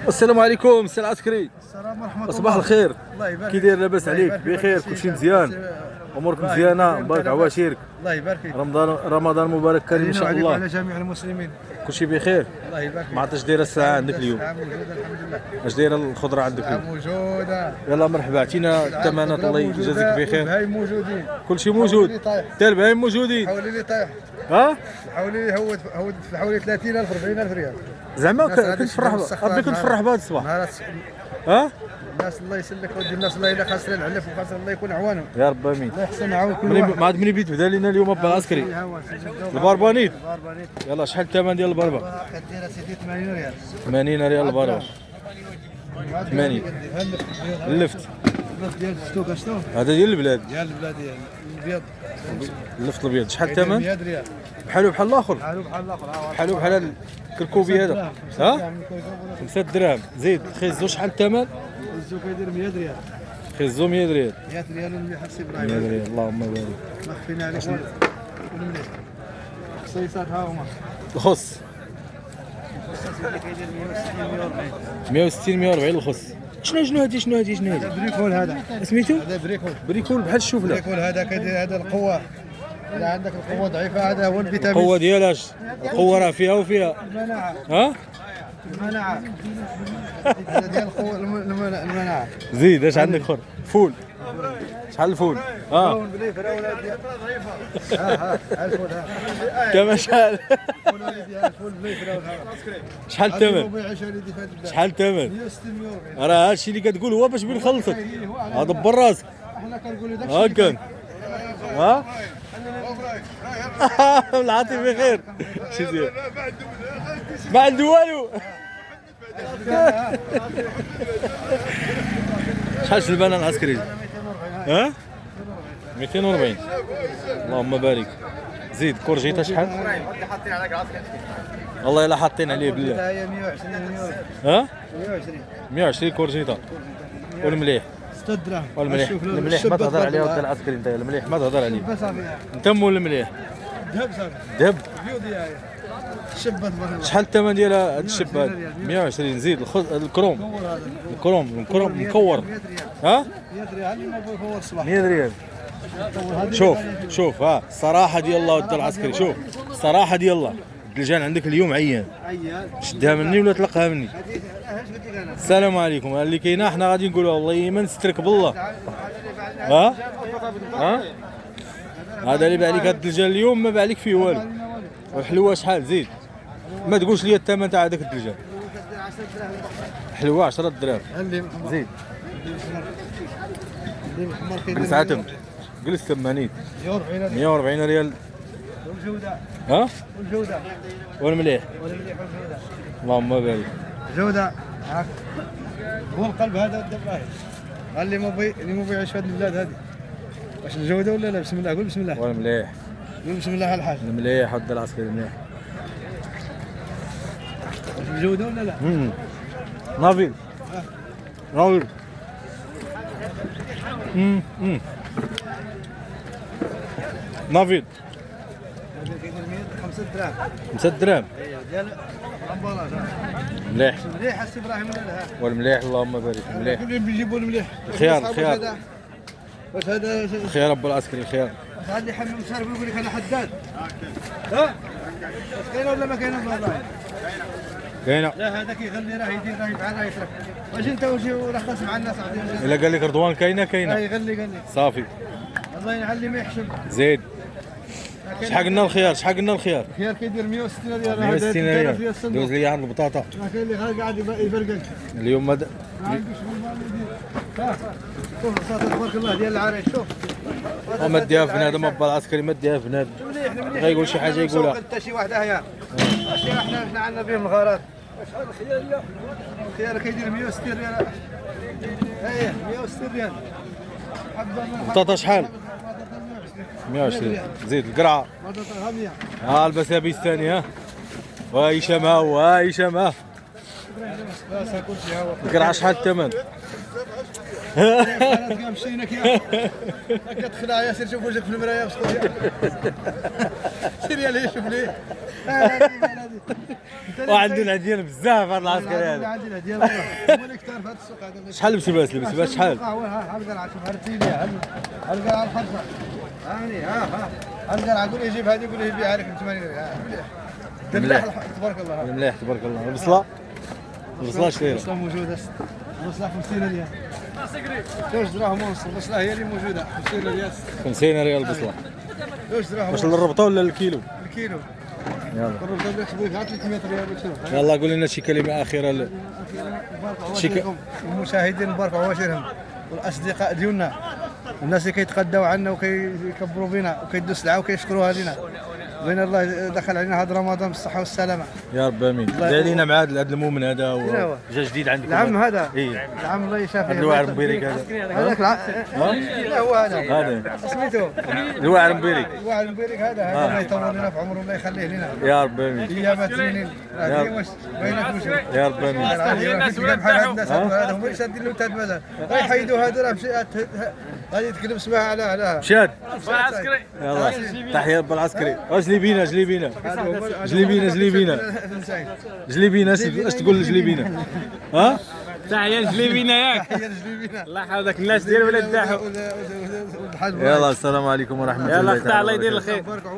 السلام عليكم سي العسكري. السلام ورحمة الله. صباح الخير. الله يبارك كي داير؟ لاباس عليك؟ بخير؟ كلشي مزيان؟ امورك مزيانه؟ مبارك عواشيرك. الله يبارك فيك. رمضان مبارك كريم ان شاء الله. على جميع المسلمين. كلشي بخير؟ الله يبارك فيك. ما عرفتش دايره الساعه عندك اليوم؟ الساعة موجودة الحمد لله. اش دايره الخضره عندك اليوم؟ موجودة. يلا مرحبا، عطينا الثمنات الله يجازيك بخير. البهايم موجودين. كلشي موجود؟ حتى البهايم موجودين؟ حولي لي طايح. ها؟ حولي هود في حوالي 30,000 40,000 ريال. زعما كنت فرح ربي كنت فرح بهذا الصباح. ها؟ الناس الله يسلك ودي الناس الله الا خاسرين العلف وخاسر الله يكون عوانهم. يا رب امين. الله يحسن يعاون كل واحد. ما عاد مني بيت بدا لينا اليوم بالعسكري. البربانيت. يلا شحال الثمن ديال البربه؟ كدير سيدي 80 ريال. 80 ريال البربه. 80 اللفت. اللفت ديال الستوك اشنو؟ هذا ديال البلاد. ديال البلاد الابيض. اللفت الابيض شحال الثمن؟ 100 ريال. بحالو بحال الاخر. بحال الاخر. بحالو بحال الكركوبي هذا. ها؟ 5 دراهم. زيد خيزو شحال الثمن؟ الزو كيدير 100 ريال. خيزو 100 ريال. 100 ريال اللي حسي ابراهيم. 100 ريال اللهم بارك. ما خفينا عليك والو. الخصيصات ها هما. الخص 160 140 الخص. شنو هادي؟ هذا بريكول هذا. سميتو؟ هذا بريكول. بريكول بحال الشوفله. بريكول هذا كيدير هذا القوة. إذا عندك القوة ضعيفة هذا هو الفيتامين. القوة ديالاش؟ القوة راه فيها وفيها. المناعة. ها؟ المناعة. هذا ديال القوة المناعة. زيد اش عندك اخر؟ فول. شحال الفول؟ ها بلي فراولة ديال ها الفول ها. كما شحال؟ الفول بلي فراولة. شحال الثمن؟ شحال الثمن؟ 160 راه هادشي اللي كتقول هو باش بنخلصك. دبر راسك. احنا كنقولوا داكشي. هاكا. ها؟ العاطي بخير. شي زين. ما عنده والو. شحال البنان العسكري؟ ها؟ 240. اللهم بارك. زيد كورجيتا شحال؟ والله الا حاطين عليه بالله. هي 120 ها؟ 120 120 كورجيتا. والمليح 6 دراهم. المليح ما تهضر عليه ودي العسكري انت، المليح ما تهضر عليه. انت مول المليح. ذهب صافي. ذهب. الفيو ديالها شبات بارك. شحال الثمن ديال هذا الشب هذا؟ 120. زيد الكروم مكور. ها؟ 100 ريال اللي ما بغى يفور الصباح. 100 ريال. شوف ها الصراحه ديال الله ودي العسكري. شوف الصراحه ديال الله الدلجان عندك اليوم عيان. شدها مني ولا طلقها مني؟ السلام عليكم. اللي كاينه حنا غادي نقولوا والله ما نسترك بالله. ها هذا اللي باع لك هذا الدلجان اليوم ما باع لك فيه والو. والحلوه شحال؟ زيد ما تقولش لي الثمن تاع هذاك الدلجان. حلوه 10 دراهم. زيد ساعتهم جلس 80 140 ريال. والجودة. ها؟ والجودة. والمليح. والجودة. اللهم بارك. جودة. هاك هو القلب هذا ود ابراهيم. اللي ما بيعيش في هذه البلاد هذه. واش الجودة ولا لا؟ بسم الله قول بسم الله. والمليح. قول بسم الله الحاج. المليح ود العسكري المليح. واش الجودة ولا لا؟ نافيل. نافيل. نافيل. هذا كيدير 5 دراهم. 5 دراهم. ديال الامبلاج. مليح. مليح السي ابراهيم ولا لا؟ والمليح اللهم بارك. مليح. كل يوم بيجيبوا المليح. خيار. واش هذا خيار رب العسكري خيار. واش اللي حمل شارب يقول لك انا حداد. ها؟ واش كاينه ولا ما كاينه والله؟ كاينه. لا هذا كيغني راه يدير راه يفعل راه يترك. واش انت وجي وراه خاص مع الناس عادي. الا قال لك رضوان كاينه يغني صافي. الله ينعلي ما يحشم. زيد شحال قلنا الخيار؟ الخيار كيدير 160 ريال. 160 ريال. دوز لي عند البطاطا. كاين اللي قاعد يبرقل اليوم ما ما عندوش والله يدير. شوف البطاطا تبارك الله ديال العرايش. شوف ما ديها بنادم ابا العسكري ما ديها بنادم. غيقول شي حاجه يقولها. حتى شي واحد هيا ماشي احنا عندنا بهم الغارات. شحال الخيار؟ الخيار كيدير 160 ريال. اييه 160 ريال. البطاطا شحال؟ 120. زيد القرعه. بطاطا 100. ها البسابيس الثاني. ها هشام. ها هشام. لا ساكل شي هوا القرعه شحال الثمن؟ انا مشينا كي كتخلع يا سير شوف وجهك في المرايه بسخويا سير يا ليه شوف ليه وعندنا ديال بزاف هذا العسكري هذا. عندنا ديال والله كثار في هذا السوق هذا شحال لبس شحال؟ ها القرعه شوف هرتيني القرعه الخضراء هاني ها القرعه قول يجيب هذه يقول يبيعها لك ب 80 مليح. تبارك الله مليح تبارك الله. البصله شحال؟ البصله موجوده البصله 50 ريال 2 دراهم ونص البصله هي اللي موجوده 50 ريال 50 ريال البصله. 2 دراهم واش للربطه ولا الكيلو؟ الكيلو يلا قرب دابا تبغي 300 ريال وشوف يلا قول لنا شي كلمه اخيره المشاهدين مبارك عواشرهم والاصدقاء ديالنا الناس اللي كيتقداو عنا وكيكبروا بنا وكيدوا سلعه وكيشكروها لنا بغينا الله دخل علينا هذا رمضان بالصحه والسلامه يا رب امين. دالينا مع هذا المؤمن هذا جا جديد عندكم العم هذا اي العم الله يشافيه الواعر مبيرك هذا هذاك لا هو هذا سميتو الواعر مبيرك الواعر مبيرك هذا الله يطول لنا في عمره الله يخليه لنا يا رب امين ايامات زينين واش بينك وش يا رب امين. الناس هذا هما اللي شادين له تاد مازال غيحيدوا هذا راه مشي غادي يتكلم سماها على مشات يلا تحيه بالعسكري. جليبينا جليبينا اش تقول لجليبينا؟ ها تحية جليبينا ياك الله يحفظك الناس ديال ولاد داحو. يلا السلام عليكم ورحمه الله يلا تعالى اختار الله يدير وبركاته. الخير.